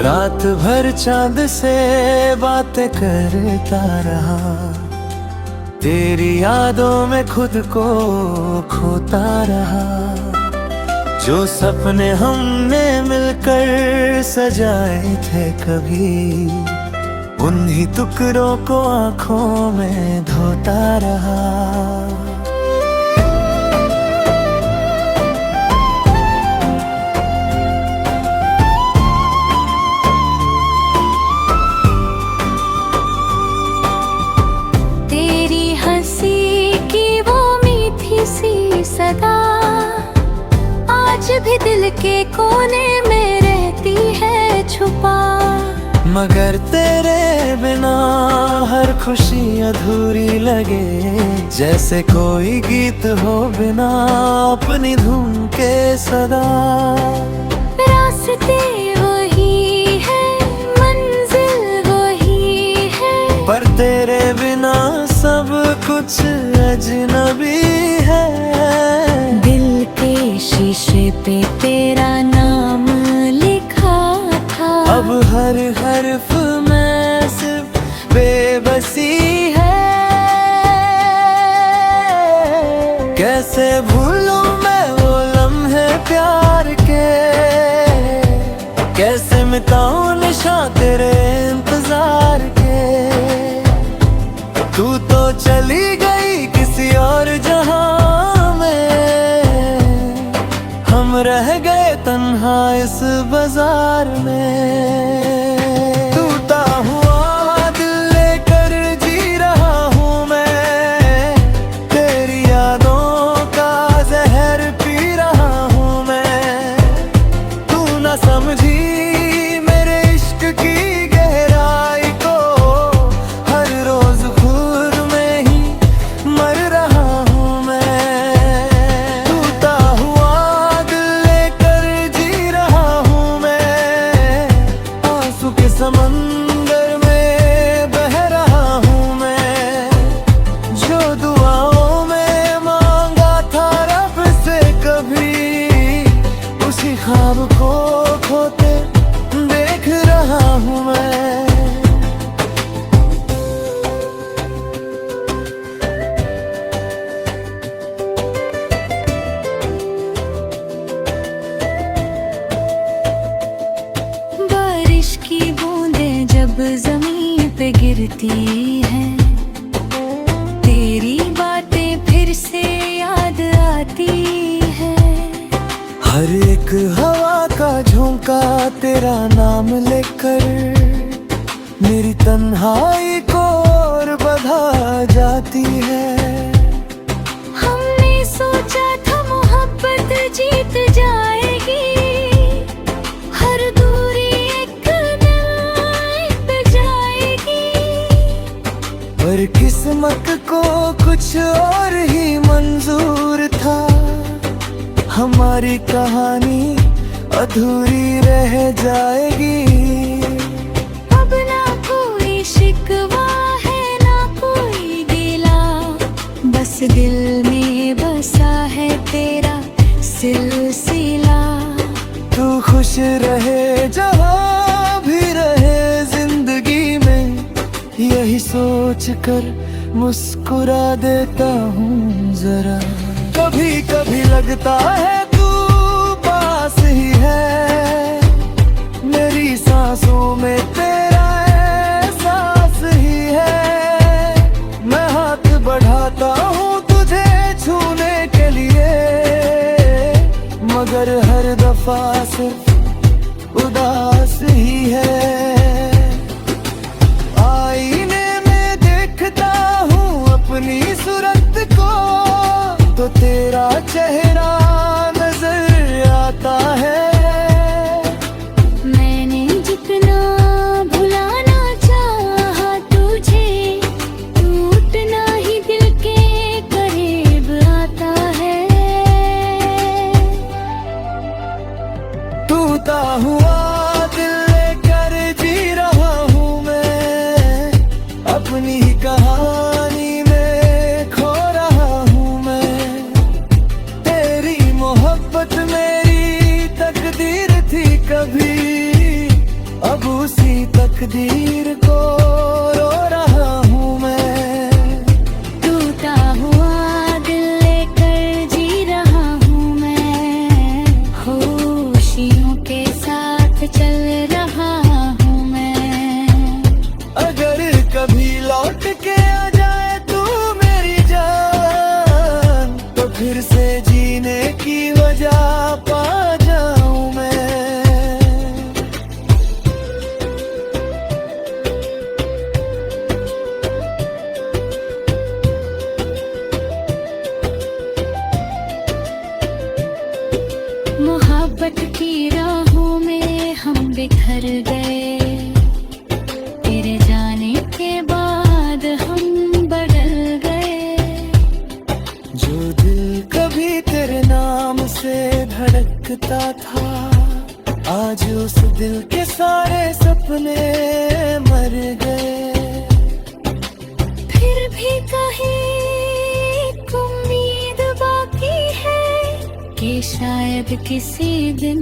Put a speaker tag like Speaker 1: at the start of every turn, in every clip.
Speaker 1: रात भर चांद से बातें करता रहा, तेरी यादों में खुद को खोता रहा। जो सपने हमने मिलकर सजाए थे कभी, उन्हीं टुकड़ों को आंखों में धोता रहा।
Speaker 2: तेरी हंसी की वो मीठी सी सदा आज भी दिल के कोने में रहती है छुपा।
Speaker 1: मगर तेरे बिना हर खुशी अधूरी लगे, जैसे कोई गीत हो बिना अपनी धुन के सदा।
Speaker 2: रास्ते वही है, मंजिल वही है,
Speaker 1: पर तेरे बिना सब कुछ अजनबी है।
Speaker 2: दिल के शीशे पे तेरा नाम लिखा था,
Speaker 1: अब हर हर्फ में सिर्फ बेबसी है। कैसे भूलूं मैं वो लम्हे प्यार के, कैसे मिटाऊं निशान तेरे इंतजार के। तू तो चली गई किसी और जहां में, हम रह गए तन्हा इस बाजार में। टूटा हुआ दिल लेकर जी रहा हूँ मैं, तेरी यादों का जहर पी रहा हूँ मैं। तू न समझी मेरे इश्क की गहराई को, हर रोज खुद में ही मर रहा हूँ मैं। टूटा हुआ दिल लेकर जी रहा हूँ मैं, आंसू के समंदर में बह रहा हूँ मैं। जो दुआओं में मांगा था रब से कभी, उसी ख्वाब को खोते देख रहा हूँ मैं।
Speaker 2: बारिश की बूंदें जब जमीन पे गिरती हैं, तेरी बातें फिर से याद आती हैं।
Speaker 1: हर एक हवा का झोंका तेरा नाम लेकर, मेरी तन्हाई को और बढ़ा जाती है।
Speaker 2: हमने सोचा था मोहब्बत जीत जाएगी, हर दूरी एक दिन मिट जाएगी।
Speaker 1: पर किस्मत को कुछ और ही मंजूर था, हमारी कहानी अधूरी रह जाएगी।
Speaker 2: अब ना कोई शिकवा है ना कोई गिला, बस दिल में बसा है तेरा सिलसिला।
Speaker 1: तू खुश रहे जहाँ भी रहे जिंदगी में, यही सोच कर मुस्कुरा देता हूँ जरा। कभी कभी लगता है तू पास ही है, मेरी सांसों में तेरा एहसास ही है। मैं हाथ बढ़ाता हूँ तुझे छूने के लिए, मगर हर दफा सिर्फ उदास ही है। आईने में देखता हूँ अपनी सूरत को, तो तेरा चेहरा नजर आता है।
Speaker 2: मैंने जितना भुलाना चाहा तुझे, तू उतना ही दिल के करीब आता है।
Speaker 1: टूटा हुआ दिल लेकर जी रहा हूँ मैं, अपनी ही कहानी में खो रहा हूँ मैं। तेरी मोहब्बत मेरी तकदीर थी कभी, अब तकदीर को रो रहा हूँ मैं।
Speaker 2: टूटा हुआ दिल लेकर जी रहा हूँ मैं, खुशियों के साथ चल रहा हूँ मैं।
Speaker 1: अगर कभी लौट के आ जाए तू मेरी जान, तो फिर से जीने की वजह पा जाऊं मैं।
Speaker 2: मोहब्बत की राहों में हम बिखर गए, तेरे जाने के बाद हम बदल गए।
Speaker 1: जो दिल कभी तेरे नाम से धड़कता था, आज उस दिल के सारे सपने मर गए।
Speaker 2: फिर भी कहीं एक उम्मीद बाकी है कि शायद किसी दिन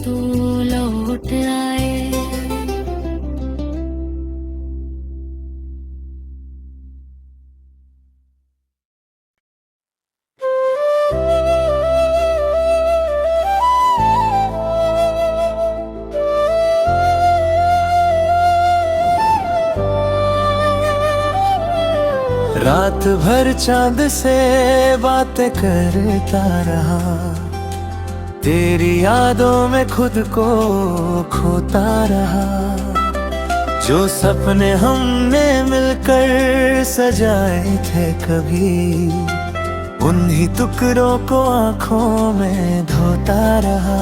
Speaker 2: तू लौट आए।
Speaker 1: रात भर चांद से बातें करता रहा, तेरी यादों में खुद को खोता रहा। जो सपने हमने मिलकर सजाए थे कभी, उन्हीं टुकड़ों को आंखों में धोता रहा।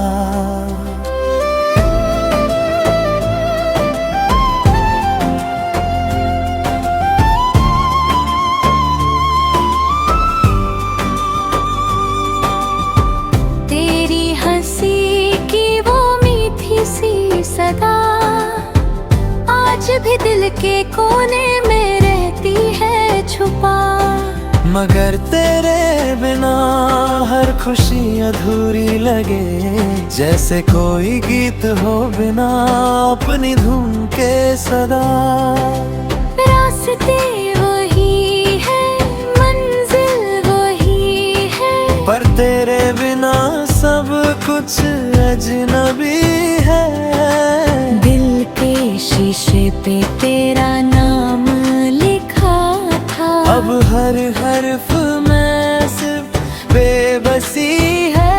Speaker 2: आज भी दिल के कोने में रहती है छुपा,
Speaker 1: मगर तेरे बिना हर खुशी अधूरी लगे। जैसे कोई गीत हो बिना अपनी धुन के सदा।
Speaker 2: रास्ते वही है, मंजिल वही है,
Speaker 1: पर तेरे बिना सब कुछ अजनबी है।
Speaker 2: दिल के शीशे पे तेरा नाम लिखा था,
Speaker 1: अब हर हर्फ में सिर्फ बेबसी है।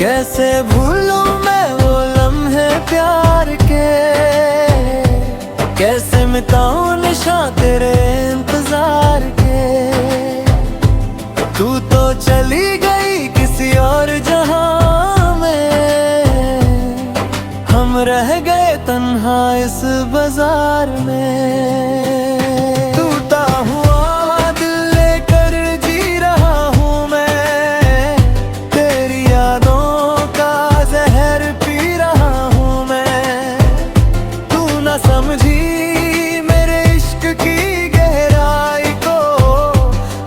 Speaker 1: कैसे भूलूं मैं वो लम्हे प्यार के, कैसे मिटाऊं निशान तेरे इंतजार के। तू तो चली गई किसी और जहां में, हम रह गए तन्हा इस बाजार में। टूटा हुआ दिल लेकर जी रहा हूँ मैं, तेरी यादों का जहर पी रहा हूँ मैं। तू न समझी मेरे इश्क की गहराई को,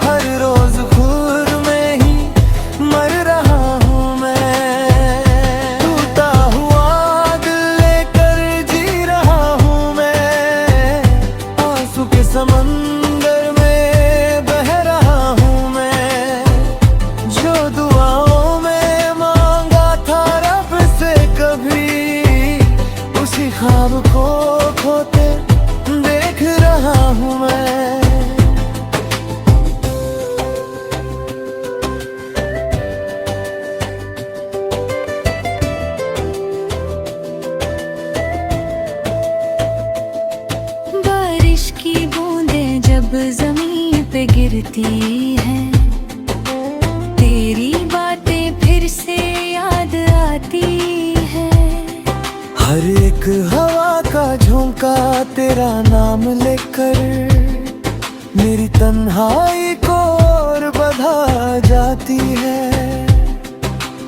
Speaker 1: हर रोज खुद में ही मर रहा हूँ मैं। टूटा हुआ दिल लेकर जी रहा हूँ मैं, आंसू के समंदर में बह रहा हूँ मैं। जो दुआओं में मांगा था रब से कभी, उसी ख्वाब को खोते देख रहा हूँ मैं।
Speaker 2: बारिश की बूंदें जब जमीन पे गिरती है, तेरी बातें फिर से याद आती है।
Speaker 1: हर एक हवा का झोंका तेरा नाम लेकर, मेरी तन्हाई को और बढ़ा जाती है।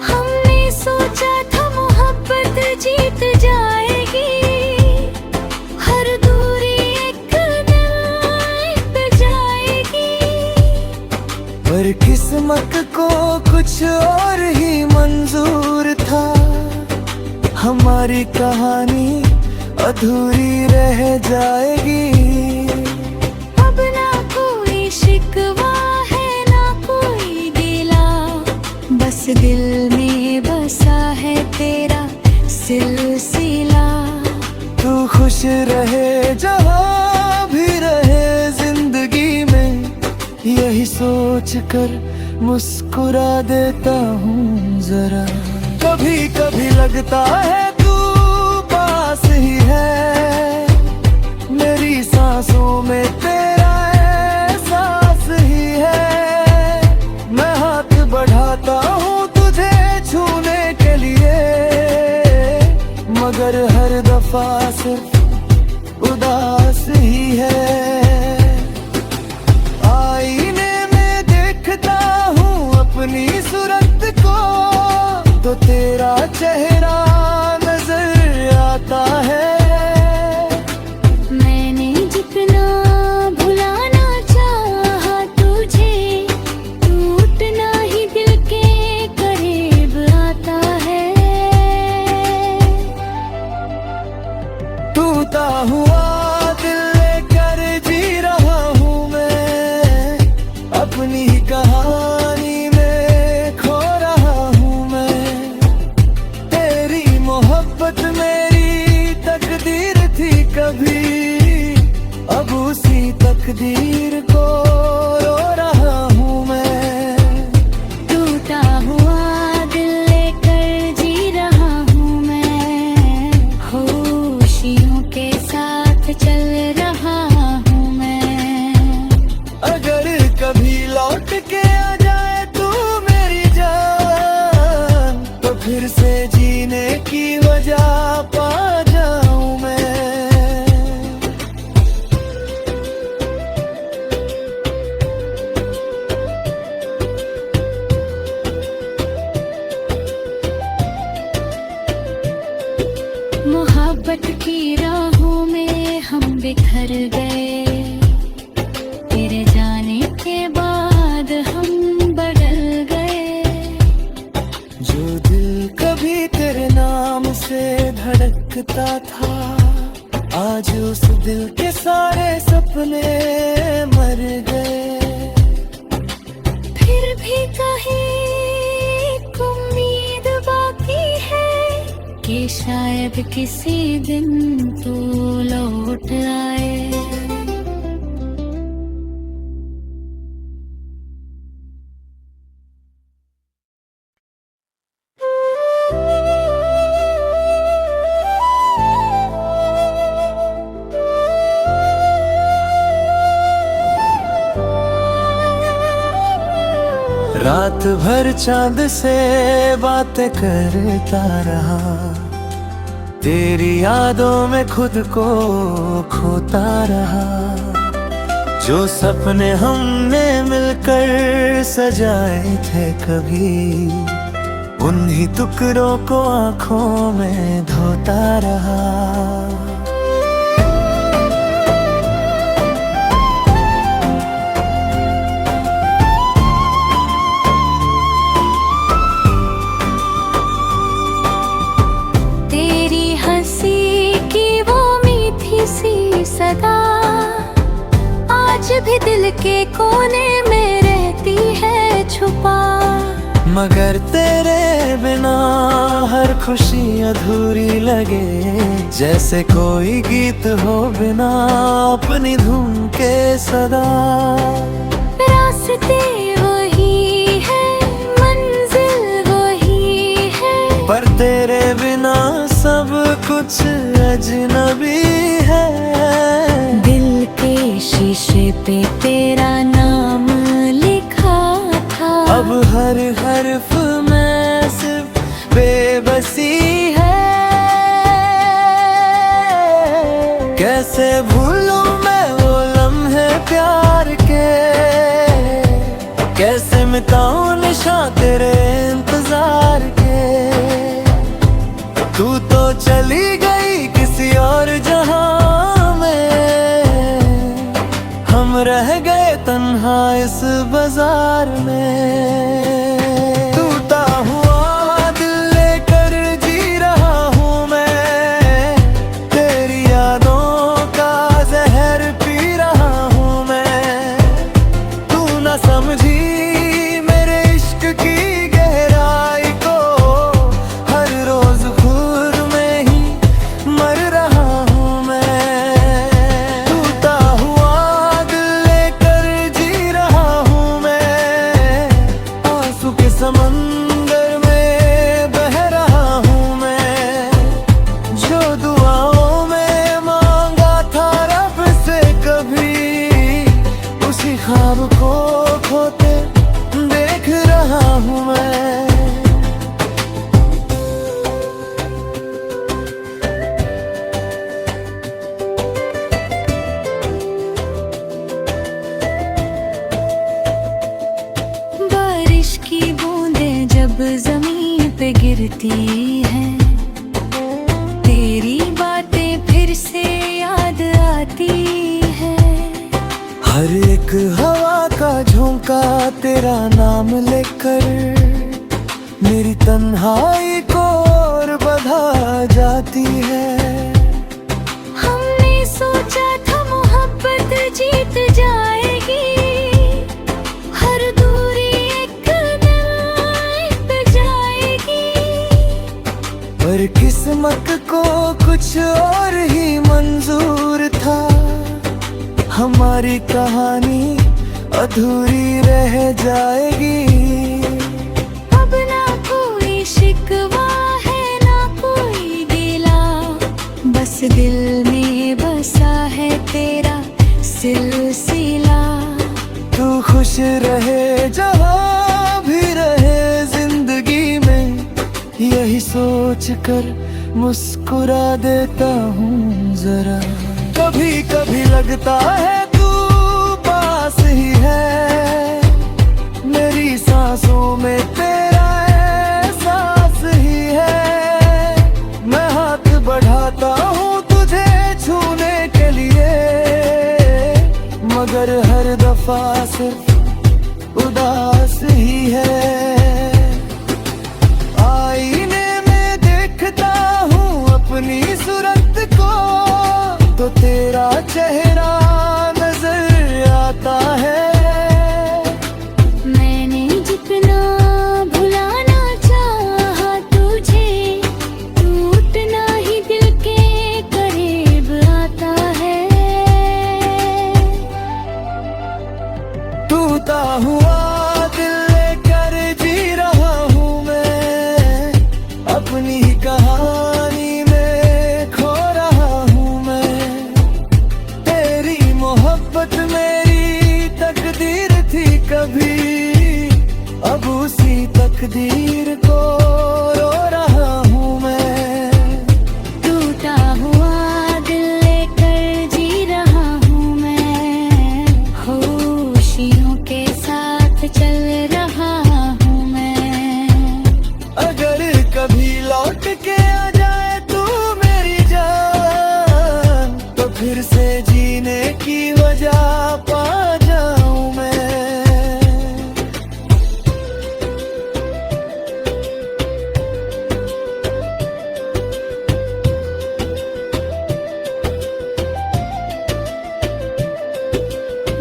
Speaker 2: हमने सोचा था मोहब्बत जीत जाएगी, हर दूरी एक दिन पे जाएगी।
Speaker 1: पर किस्मत को कुछ और ही मंजूर था, हमारी कहानी अधूरी रह जाएगी।
Speaker 2: अब ना कोई शिकवा है ना कोई गिला, बस दिल में बसा है तेरा सिलसिला।
Speaker 1: तू खुश रहे जहाँ भी रहे जिंदगी में, यही सोच कर मुस्कुरा देता हूँ जरा। कभी कभी लगता है तू पास ही है, मेरी सांसों में तेरा एहसास ही है। मैं हाथ बढ़ाता हूँ तुझे छूने के लिए, मगर हर दफा सिर्फ उदास ही है। आईने में देखता हूँ अपनी सूरत को, तो तेरा चेहरा नजर आता है।
Speaker 2: मैंने जितना भुलाना चाहा तुझे, तू उतना ही दिल के करीब आता है।
Speaker 1: टूटा हुआ दिल लेकर जी रहा हूँ मैं, अपनी ही कहानी में खो रहा हूँ मैं। तेरी मोहब्बत मेरी तकदीर थी कभी, अब उसी तकदीर को रो रहा हूँ मैं।
Speaker 2: टूटा हुआ दिल लेकर जी रहा हूँ मैं, खुशियों के साथ चल रहा हूँ मैं।
Speaker 1: अगर कभी लौट के आ जाए तू मेरी जान, तो फिर से जीने की वजह पा जाऊं मैं।
Speaker 2: मोहब्बत की राहों में हम बिखर गए, तेरे जाने के बाद हम बदल गए।
Speaker 1: जो दिल कभी तेरे नाम से धड़कता था, आज उस दिल के सारे सपने मर गए।
Speaker 2: फिर भी कहीं एक उम्मीद बाकी है कि शायद किसी दिन तू लौट आए।
Speaker 1: रात भर चांद से बातें करता रहा, तेरी यादों में खुद को खोता रहा। जो सपने हमने मिलकर सजाए थे कभी, उन्हीं टुकड़ों को आंखों में धोता रहा।
Speaker 2: सदा आज भी दिल के कोने में रहती है छुपा।
Speaker 1: मगर तेरे बिना हर खुशी अधूरी लगे, जैसे कोई गीत हो बिना अपनी धुन के सदा।
Speaker 2: रास्ते वही है, मंजिल वही है,
Speaker 1: पर तेरे बिना सब कुछ अजनबी है।
Speaker 2: दिल के शीशे पे तेरा नाम लिखा था,
Speaker 1: अब हर हर्फ में सिर्फ बेबसी है। कैसे भूलूं मैं वो लम्हे प्यार के, कैसे मिटाऊं निशान तेरे इंतजार के। तू तो चली गई किसी और जहां में, हम रह गए तन्हा इस बाजार में। टूटा हुआ दिल लेकर जी रहा हूँ मैं, मैं।
Speaker 2: बारिश की बूंदें जब जमीन पे गिरती हैं, तेरी बातें फिर से याद आती हैं।
Speaker 1: हर एक हवा का झोंका तेरा नाम लेकर मेरी तन्हाई को और बढ़ा जाती है।
Speaker 2: हमने सोचा था मोहब्बत जीत जाएगी, हर दूरी एक दिन मिट जाएगी।
Speaker 1: पर किस्मत को कुछ और ही मंजूर था, हमारी कहानी अधूरी रह जाएगी।
Speaker 2: अब ना कोई शिकवा है ना कोई गिला, बस दिल में बसा है तेरा सिलसिला।
Speaker 1: तू खुश रहे जहाँ भी रहे जिंदगी में, यही सोच कर मुस्कुरा देता हूँ जरा। कभी कभी लगता है तू पास ही है, मेरी सांसों में तेरा एहसास ही है। मैं हाथ बढ़ाता हूँ तुझे छूने के लिए, मगर हर दफा सिर्फ उदास ही है। आईने में देखता हूँ अपनी सूरत को, तो तेरा चेहरा नजर आता है।
Speaker 2: मैंने जितना भुलाना चाहा तुझे, टूटना ही दिल के करीब आता है।
Speaker 1: टूटा हुआ दिल लेकर जी रहा हूँ मैं, अपनी ही कहानी में खो रहा हूँ मैं। तेरी मोहब्बत मेरी तकदीर थी कभी, अब उसी तकदीर को रो रहा हूँ मैं।
Speaker 2: टूटा हुआ दिल लेकर जी रहा हूँ मैं, खुशियों के साथ चल रहा हूँ मैं।
Speaker 1: अगर कभी लौट के आ जाए तू मेरी जान, तो फिर से जीने की वजह पा जाऊं मैं।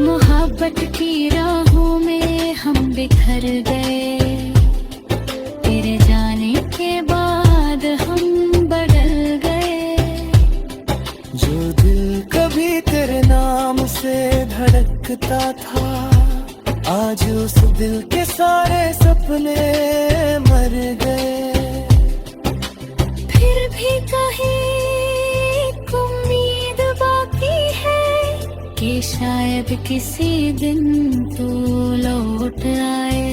Speaker 2: मोहब्बत की राहों में हम बिखर गए, तेरे जाने के बाद हम बदल गए।
Speaker 1: जो दिल कभी तेरे नाम से धड़कता था, आज उस दिल के सारे सपने मर गए।
Speaker 2: फिर भी कहीं एक उम्मीद बाकी है कि शायद किसी दिन तू लौट आए।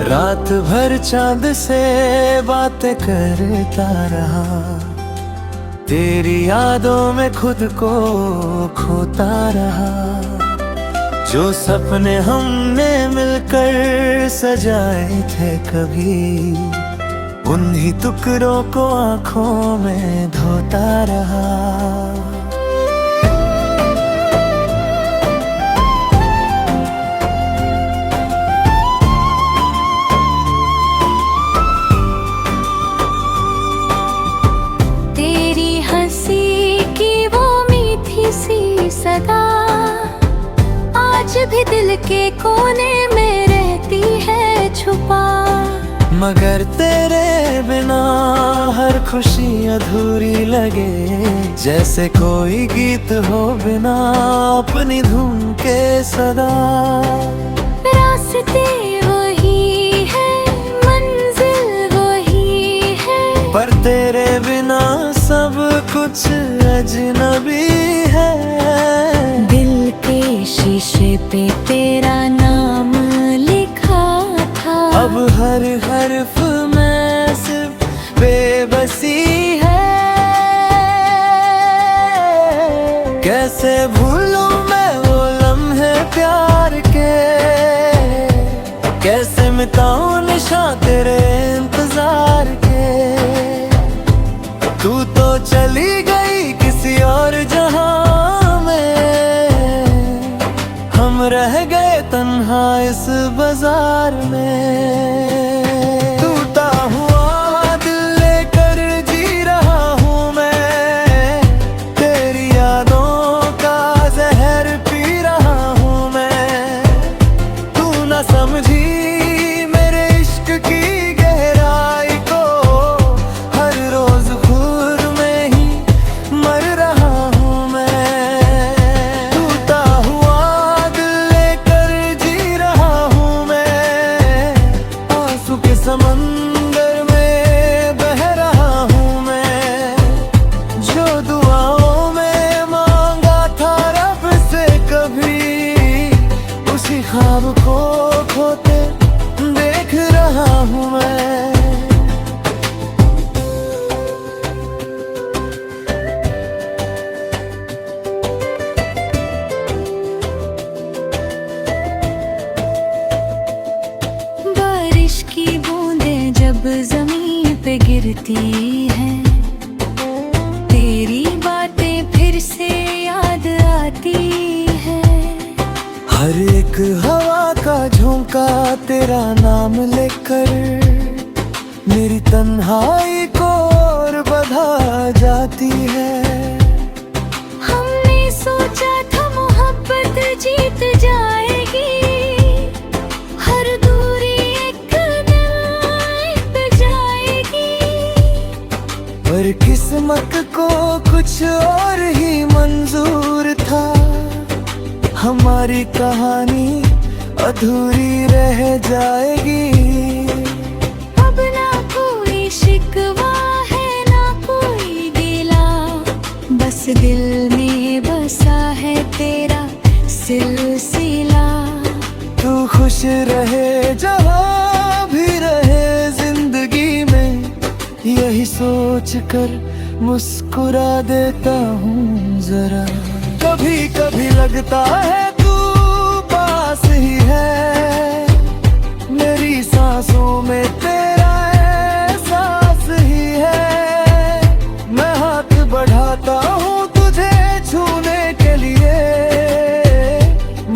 Speaker 1: रात भर चांद से बातें करता रहा, तेरी यादों में खुद को खोता रहा। जो सपने हमने मिलकर सजाए थे कभी, उन्हीं टुकड़ों को आंखों में धोता रहा।
Speaker 2: सदा आज भी दिल के कोने में रहती है छुपा।
Speaker 1: मगर तेरे बिना हर खुशी अधूरी लगे, जैसे कोई गीत हो बिना अपनी धुन के सदा।
Speaker 2: रास्ते वही है, मंजिल वही है,
Speaker 1: पर तेरे बिना सब कुछ अजनबी है।
Speaker 2: दिल के शीशे पे तेरा नाम लिखा था,
Speaker 1: अब हर हर्फ में सिर्फ बेबसी है। कैसे भूलूं मैं वो लम्हे प्यार के, कैसे मिटाऊं निशान तेरे इंतजार के। तू तो चली गई किसी और जहां में, हम रह गए तन्हा इस बाजार में। टूटा हुआ दिल लेकर जी रहा हूँ मैं, तेरी यादों का जहर पी रहा हूँ मैं। तू न समझी मेरे इश्क की गहराई को, हर रोज खुद में ही मर रहा हूँ मैं। टूटा हुआ दिल लेकर जी रहा हूँ मैं, आंसू के समंदर में बह रहा हूँ मैं। जो दुआओं में मांगा था रब से कभी, उसी ख्वाब को खोते देख रहा हूँ मैं।
Speaker 2: बारिश की बूंदें जब जमीन पे गिरती हैं, तेरी बातें फिर से याद आती है।
Speaker 1: हर एक हवा का झोंका तेरा नाम लेकर, मेरी तन्हाई को और बढ़ा जाती है।
Speaker 2: हमने सोचा था मोहब्बत जीत जाएगी, हर दूरी एक दिन पे जाएगी।
Speaker 1: पर किस्मत को कुछ और ही मंजूर था, हमारी कहानी अधूरी रह जाएगी।
Speaker 2: अब ना कोई शिकवा है ना कोई गिला, बस दिल में बसा है तेरा सिलसिला।
Speaker 1: तू खुश रहे जहाँ भी रहे जिंदगी में, यही सोच कर मुस्कुरा देता हूँ जरा। कभी कभी लगता है तू पास ही है, मेरी सांसों में तेरा एहसास ही है। मैं हाथ बढ़ाता हूँ तुझे छूने के लिए,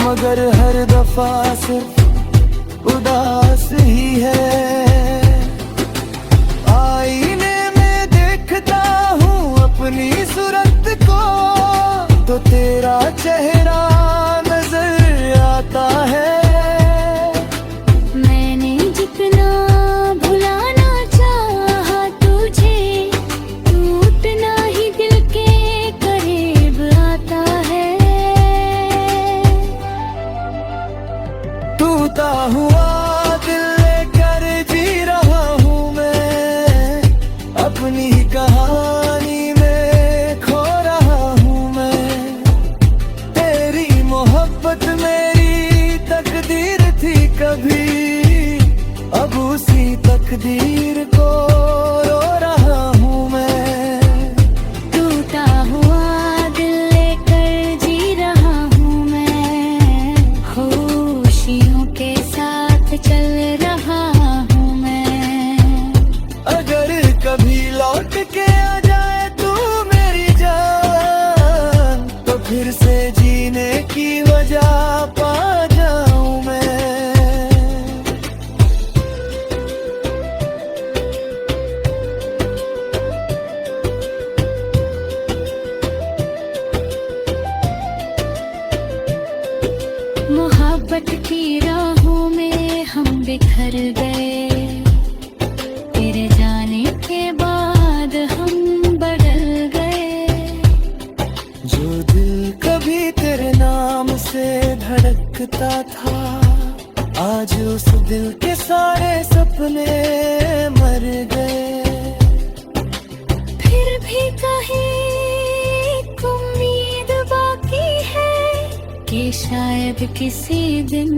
Speaker 1: मगर हर दफा सिर्फ उदास ही है। आईने में देखता हूँ अपनी सूरत को, तो तेरा चेहरा नजर आता है।
Speaker 2: मैंने जितना भुलाना चाहा तुझे, तू उतना ही दिल के करीब आता है।
Speaker 1: टूटा हुआ दिल लेकर जी रहा हूँ मैं, अपनी ही कहानी में खो रहा हूँ मैं। तेरी मोहब्बत मेरी तकदीर थी कभी, अब उसी तकदीर को रो रहा हूँ मैं।
Speaker 2: टूटा हुआ दिल लेकर जी रहा हूँ मैं, खुशियों के साथ चल रहा हूँ मैं।
Speaker 1: अगर कभी लौट के आ जाए तू मेरी जान, तो फिर से जीने की वजह पा जाऊं मैं।
Speaker 2: मोहब्बत की राहों में हम बिखर गए, शायद किसी दिन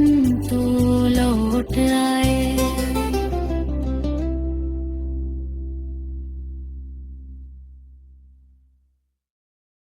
Speaker 2: तू लौट आए।